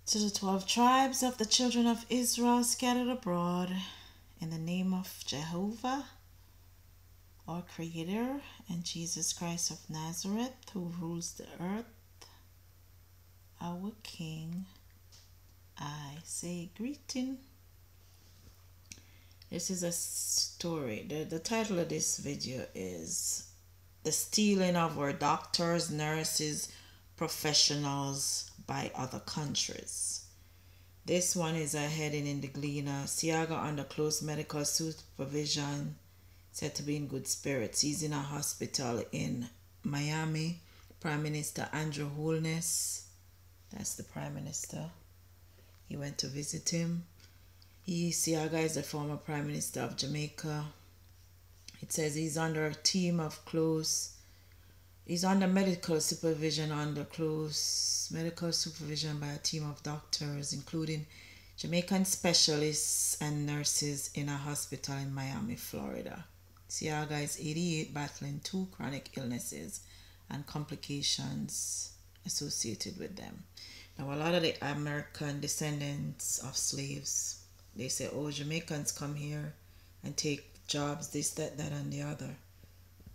To the 12 tribes of the children of Israel scattered abroad, in the name of Jehovah, our Creator, and Jesus Christ of Nazareth, who rules the earth, our King, I say greeting. This is a story. The title of this video is The Stealing of Our Doctors, Nurses, Professionals by Other Countries. This one is a heading in the Gleaner. Siaga under close medical supervision, said to be in good spirits. He's in a hospital in Miami. Prime Minister Andrew Holness, that's the Prime Minister. He went to visit him. Siaga is the former Prime Minister of Jamaica. It says he's under a team of he's under medical supervision by a team of doctors, including Jamaican specialists and nurses in a hospital in Miami, Florida. Siaga is 88, battling 2 chronic illnesses and complications associated with them. Now, a lot of the American descendants of slaves, they say, oh, Jamaicans come here and take jobs, this, that, and the other.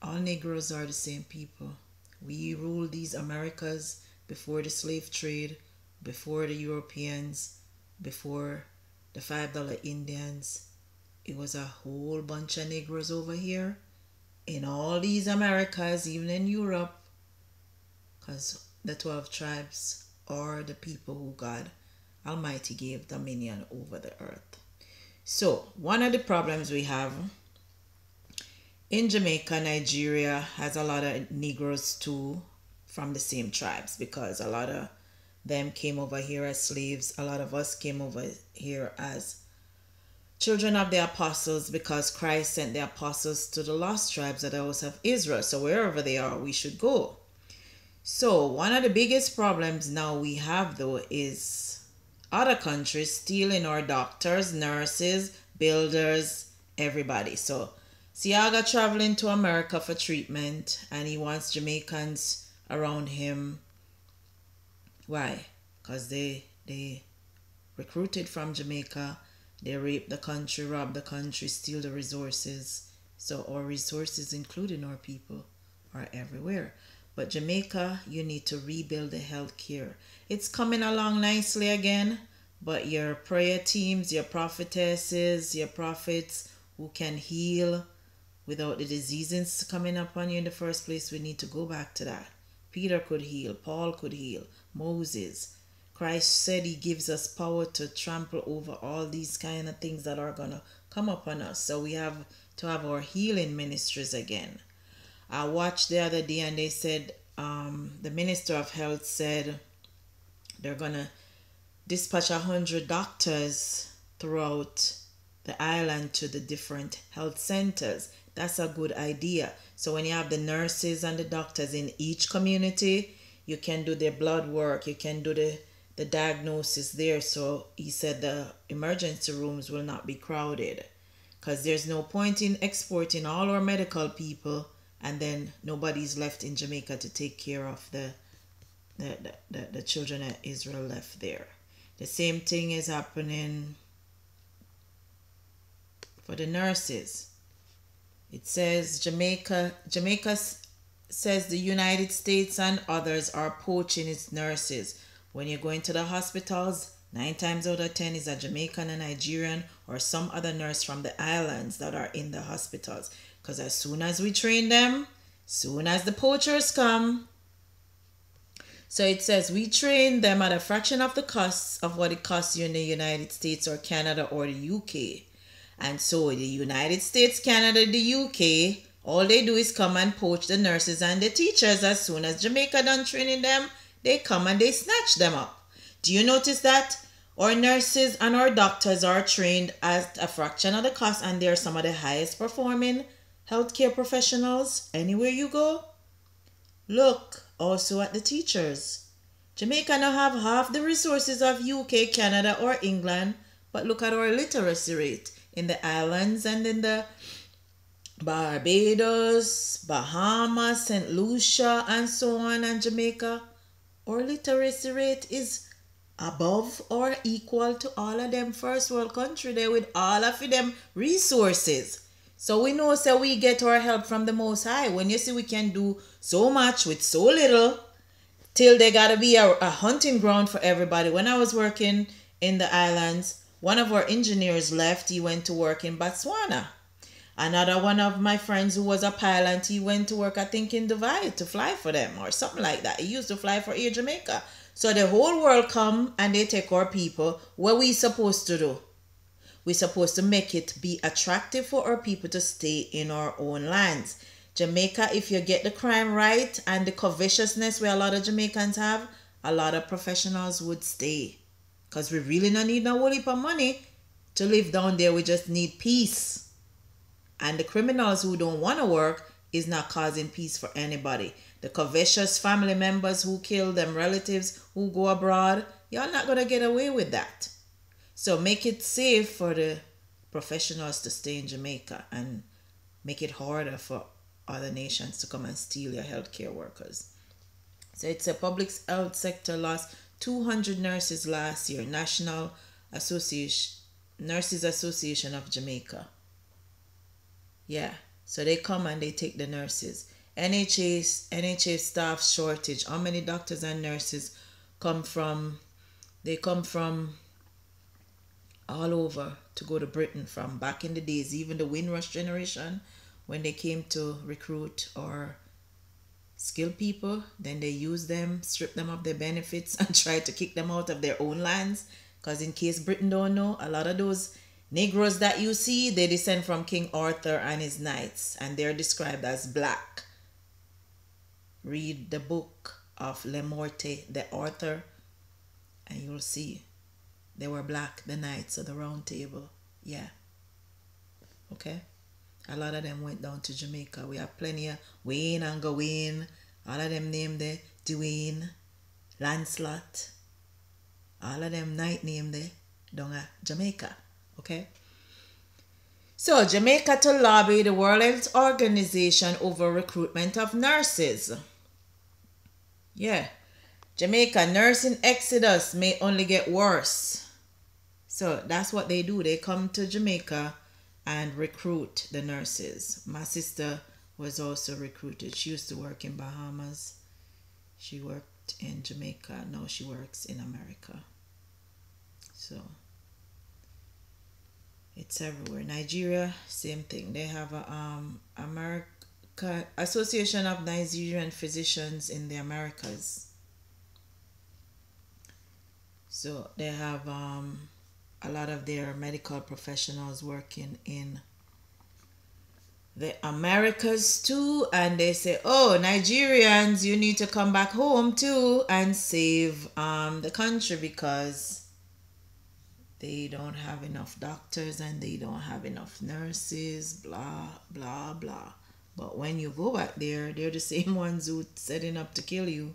All Negroes are the same people. We ruled these Americas before the slave trade, before the Europeans, before the $5 Indians. It was a whole bunch of Negroes over here in all these Americas, even in Europe, because the 12 tribes are the people who God Almighty gave dominion over the earth. So, one of the problems we have in Jamaica, Nigeria has a lot of Negroes too from the same tribes, because a lot of them came over here as slaves. A lot of us came over here as children of the apostles, because Christ sent the apostles to the lost tribes of the house of Israel. So wherever they are, we should go. So one of the biggest problems now we have though is other countries stealing our doctors, nurses, builders, everybody. So Siaga traveling to America for treatment, and he wants Jamaicans around him. Why? Because they recruited from Jamaica. They rape the country, rob the country, steal the resources. So our resources, including our people, are everywhere. But Jamaica, you need to rebuild the health care. It's coming along nicely again, but your prayer teams, your prophetesses, your prophets who can heal without the diseases coming upon you in the first place, we need to go back to that. Peter could heal, Paul could heal, Moses. Christ said he gives us power to trample over all these kind of things that are going to come upon us. So we have to have our healing ministries again. I watched the other day and they said, the Minister of Health said they're going to dispatch 100 doctors throughout the island to the different health centers. That's a good idea. So when you have the nurses and the doctors in each community, you can do their blood work, you can do the diagnosis there. So he said the emergency rooms will not be crowded, because there's no point in exporting all our medical people and then nobody's left in Jamaica to take care of the children of Israel left there. The same thing is happening for the nurses. It says Jamaica says the United States and others are poaching its nurses. When you go into the hospitals, 9 times out of 10 is a Jamaican, a Nigerian, or some other nurse from the islands that are in the hospitals. Because as soon as we train them, soon as the poachers come, so it says we train them at a fraction of the cost of what it costs you in the United States or Canada or the UK. And so the United States, Canada, the UK, all they do is come and poach the nurses and the teachers. As soon as Jamaica done training them, they come and they snatch them up. Do you notice that? Our nurses and our doctors are trained at a fraction of the cost, and they're some of the highest performing healthcare professionals anywhere you go. Look also at the teachers. Jamaica now have half the resources of UK, Canada, or England, but look at our literacy rate in the islands and in the Barbados, Bahamas, St. Lucia, and so on, and Jamaica. Our literacy rate is above or equal to all of them first world country there with all of them resources. So we know, so we get our help from the Most High. When you see we can do so much with so little, till they gotta be a hunting ground for everybody. When I was working in the islands, one of our engineers left. He went to work in Botswana. Another one of my friends who was a pilot, he went to work, I think, in Dubai to fly for them or something like that. He used to fly for Air Jamaica. So the whole world come and they take our people. What we supposed to do? We're supposed to make it be attractive for our people to stay in our own lands. Jamaica, if you get the crime right and the covetousness where a lot of Jamaicans have, a lot of professionals would stay. Because we really don't need no whole heap of money to live down there. We just need peace. And the criminals who don't want to work is not causing peace for anybody. The covetous family members who kill them relatives who go abroad, you're not going to get away with that. So make it safe for the professionals to stay in Jamaica and make it harder for other nations to come and steal your healthcare workers. So it's a public health sector lost 200 nurses last year. National Association, Nurses Association of Jamaica. Yeah, so they come and they take the nurses. NHS staff shortage. How many doctors and nurses come from? They come from all over to go to Britain from back in the days, even the Windrush generation, when they came to recruit or skill people, then they use them, strip them of their benefits and try to kick them out of their own lands. Because in case Britain don't know, a lot of those Negroes that you see, they descend from King Arthur and his knights, and they're described as black. Read the book of Le Morte de Arthur, and you'll see they were black, the knights of the round table. Yeah. Okay? A lot of them went down to Jamaica. We have plenty of Wayne and Gawain. All of them named there. Dwayne, Lancelot. All of them knight named there down at Jamaica. Okay? So, Jamaica to lobby the World Health Organization over recruitment of nurses. Yeah. Jamaica nursing exodus may only get worse. So, that's what they do. They come to Jamaica and recruit the nurses. My sister was also recruited. She used to work in Bahamas. She worked in Jamaica. Now she works in America. So, it's everywhere. Nigeria, same thing. They have a America Association of Nigerian Physicians in the Americas. So they have a lot of their medical professionals working in the Americas too, and they say, oh, Nigerians, you need to come back home too and save the country because they don't have enough doctors and they don't have enough nurses, blah, blah, blah. But when you go back there, they're the same ones who setting up to kill you,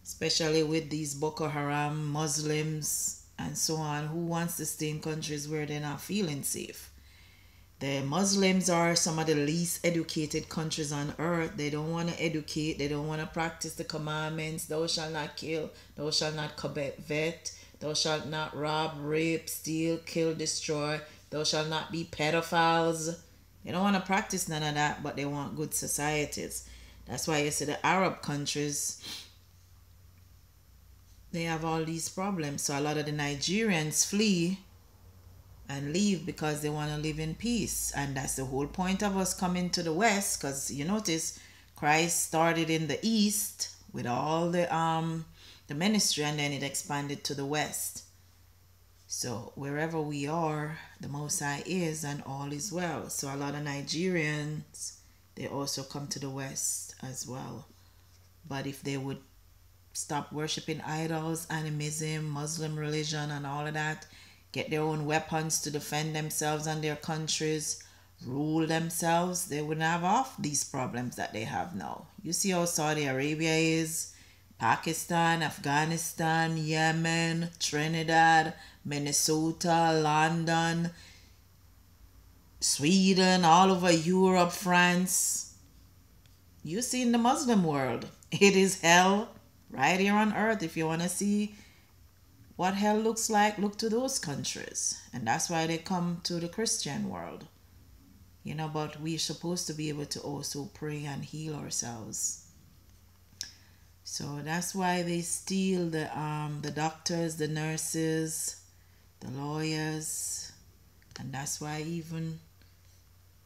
especially with these Boko Haram, Muslims, and so on, who wants to stay in countries where they're not feeling safe. The Muslims are some of the least educated countries on earth. They don't want to educate. They don't want to practice the commandments. Thou shalt not kill. Thou shalt not covet. Thou shalt not rob, rape, steal, kill, destroy. Thou shalt not be pedophiles. They don't want to practice none of that, but they want good societies. That's why you see the Arab countries, they have all these problems. So a lot of the Nigerians flee and leave because they want to live in peace. And that's the whole point of us coming to the West, because you notice Christ started in the East with all the ministry, and then it expanded to the West. So wherever we are, the Most High is, and all is well. So a lot of Nigerians, they also come to the West as well. But if they would stop worshiping idols, animism, Muslim religion, and all of that, get their own weapons to defend themselves and their countries, rule themselves, they wouldn't have off these problems that they have now. You see how Saudi Arabia is, Pakistan, Afghanistan, Yemen, Trinidad, Minnesota, London, Sweden, all over Europe, France. You see in the Muslim world, it is hell right here on earth. If you want to see what hell looks like, look to those countries. And that's why they come to the Christian world. But we're supposed to be able to also pray and heal ourselves. So that's why they steal the doctors, the nurses, the lawyers, and that's why even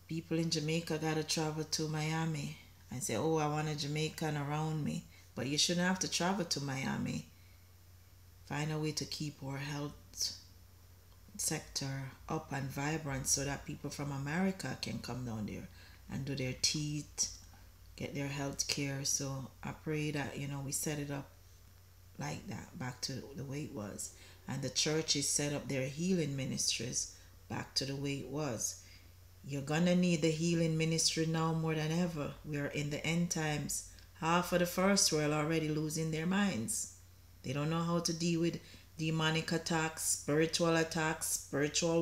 people in Jamaica gotta travel to Miami and say, "Oh, I want a Jamaican around me." But you shouldn't have to travel to Miami. Find a way to keep our health sector up and vibrant so that people from America can come down there and do their teeth, get their health care. So I pray that, we set it up like that, back to the way it was. And the churches set up their healing ministries back to the way it was. You're gonna need the healing ministry now more than ever. We are in the end times. Half of the first world already losing their minds. They don't know how to deal with demonic attacks, spiritual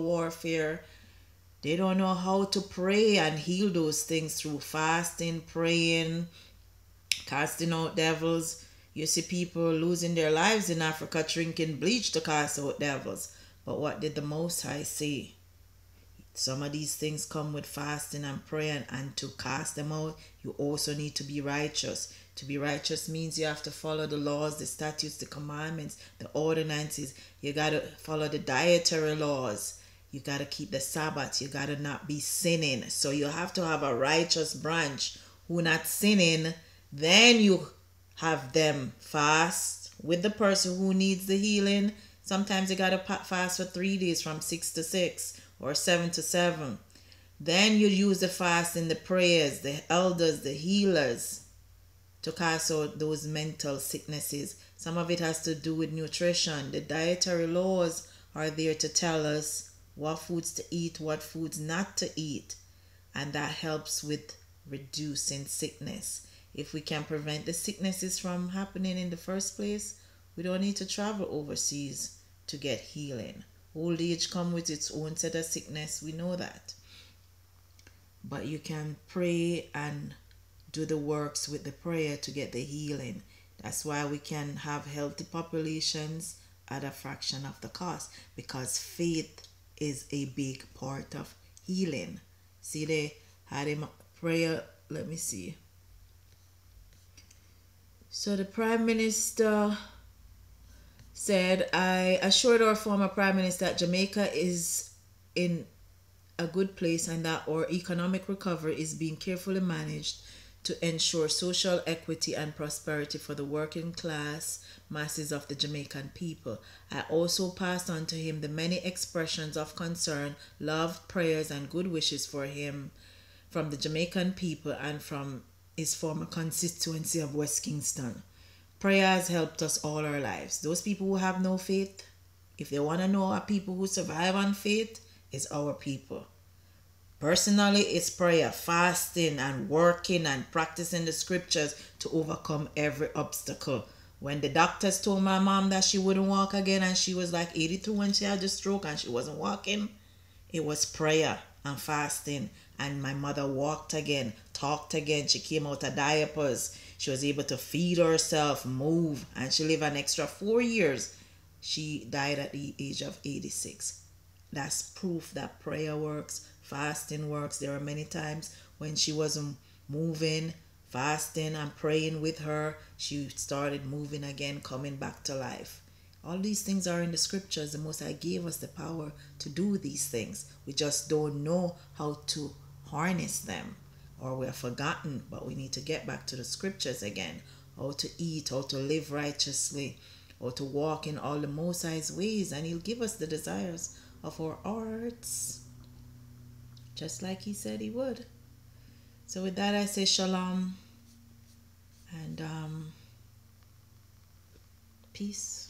warfare. They don't know how to pray and heal those things through fasting, praying, casting out devils. You see people losing their lives in Africa drinking bleach to cast out devils. But what did the Most High say? Some of these things come with fasting and praying, and to cast them out, you also need to be righteous. To be righteous means you have to follow the laws, the statutes, the commandments, the ordinances. You got to follow the dietary laws. You got to keep the Sabbath. You got to not be sinning. So you have to have a righteous branch who not sinning. Then you have them fast with the person who needs the healing. Sometimes you got to fast for 3 days from 6 to 6 or 7 to 7. Then you use the fast in the prayers, the elders, the healers, to cast out those mental sicknesses. Some of it has to do with nutrition. The dietary laws are there to tell us what foods to eat, what foods not to eat. And that helps with reducing sickness. If we can prevent the sicknesses from happening in the first place, we don't need to travel overseas to get healing. Old age comes with its own set of sickness. We know that. But you can pray and do the works with the prayer to get the healing. That's why we can have healthy populations at a fraction of the cost, because faith is a big part of healing. See, they had a prayer. Let me see. So the Prime Minister said, "I assured our former Prime Minister that Jamaica is in a good place and that our economic recovery is being carefully managed to ensure social equity and prosperity for the working class masses of the Jamaican people. I also passed on to him the many expressions of concern, love, prayers, and good wishes for him from the Jamaican people and from his former constituency of West Kingston. Prayer has helped us all our lives. Those people who have no faith, if they want to know our people who survive on faith, it's our people. Personally, it's prayer, fasting, and working and practicing the scriptures to overcome every obstacle. When the doctors told my mom that she wouldn't walk again, and she was like 82 when she had the stroke and she wasn't walking, it was prayer and fasting. And my mother walked again, talked again. She came out of diapers. She was able to feed herself, move, and she lived an extra 4 years. She died at the age of 86. That's proof that prayer works, fasting works. There are many times when she wasn't moving, fasting and praying with her, she started moving again, coming back to life. All these things are in the scriptures. The Most High gave us the power to do these things. We just don't know how to harness them, or we have forgotten, but we need to get back to the scriptures again. How to eat, how to live righteously, how to walk in all the Most High's ways, and He'll give us the desires of our hearts, just like He said He would. So with that, I say shalom and peace.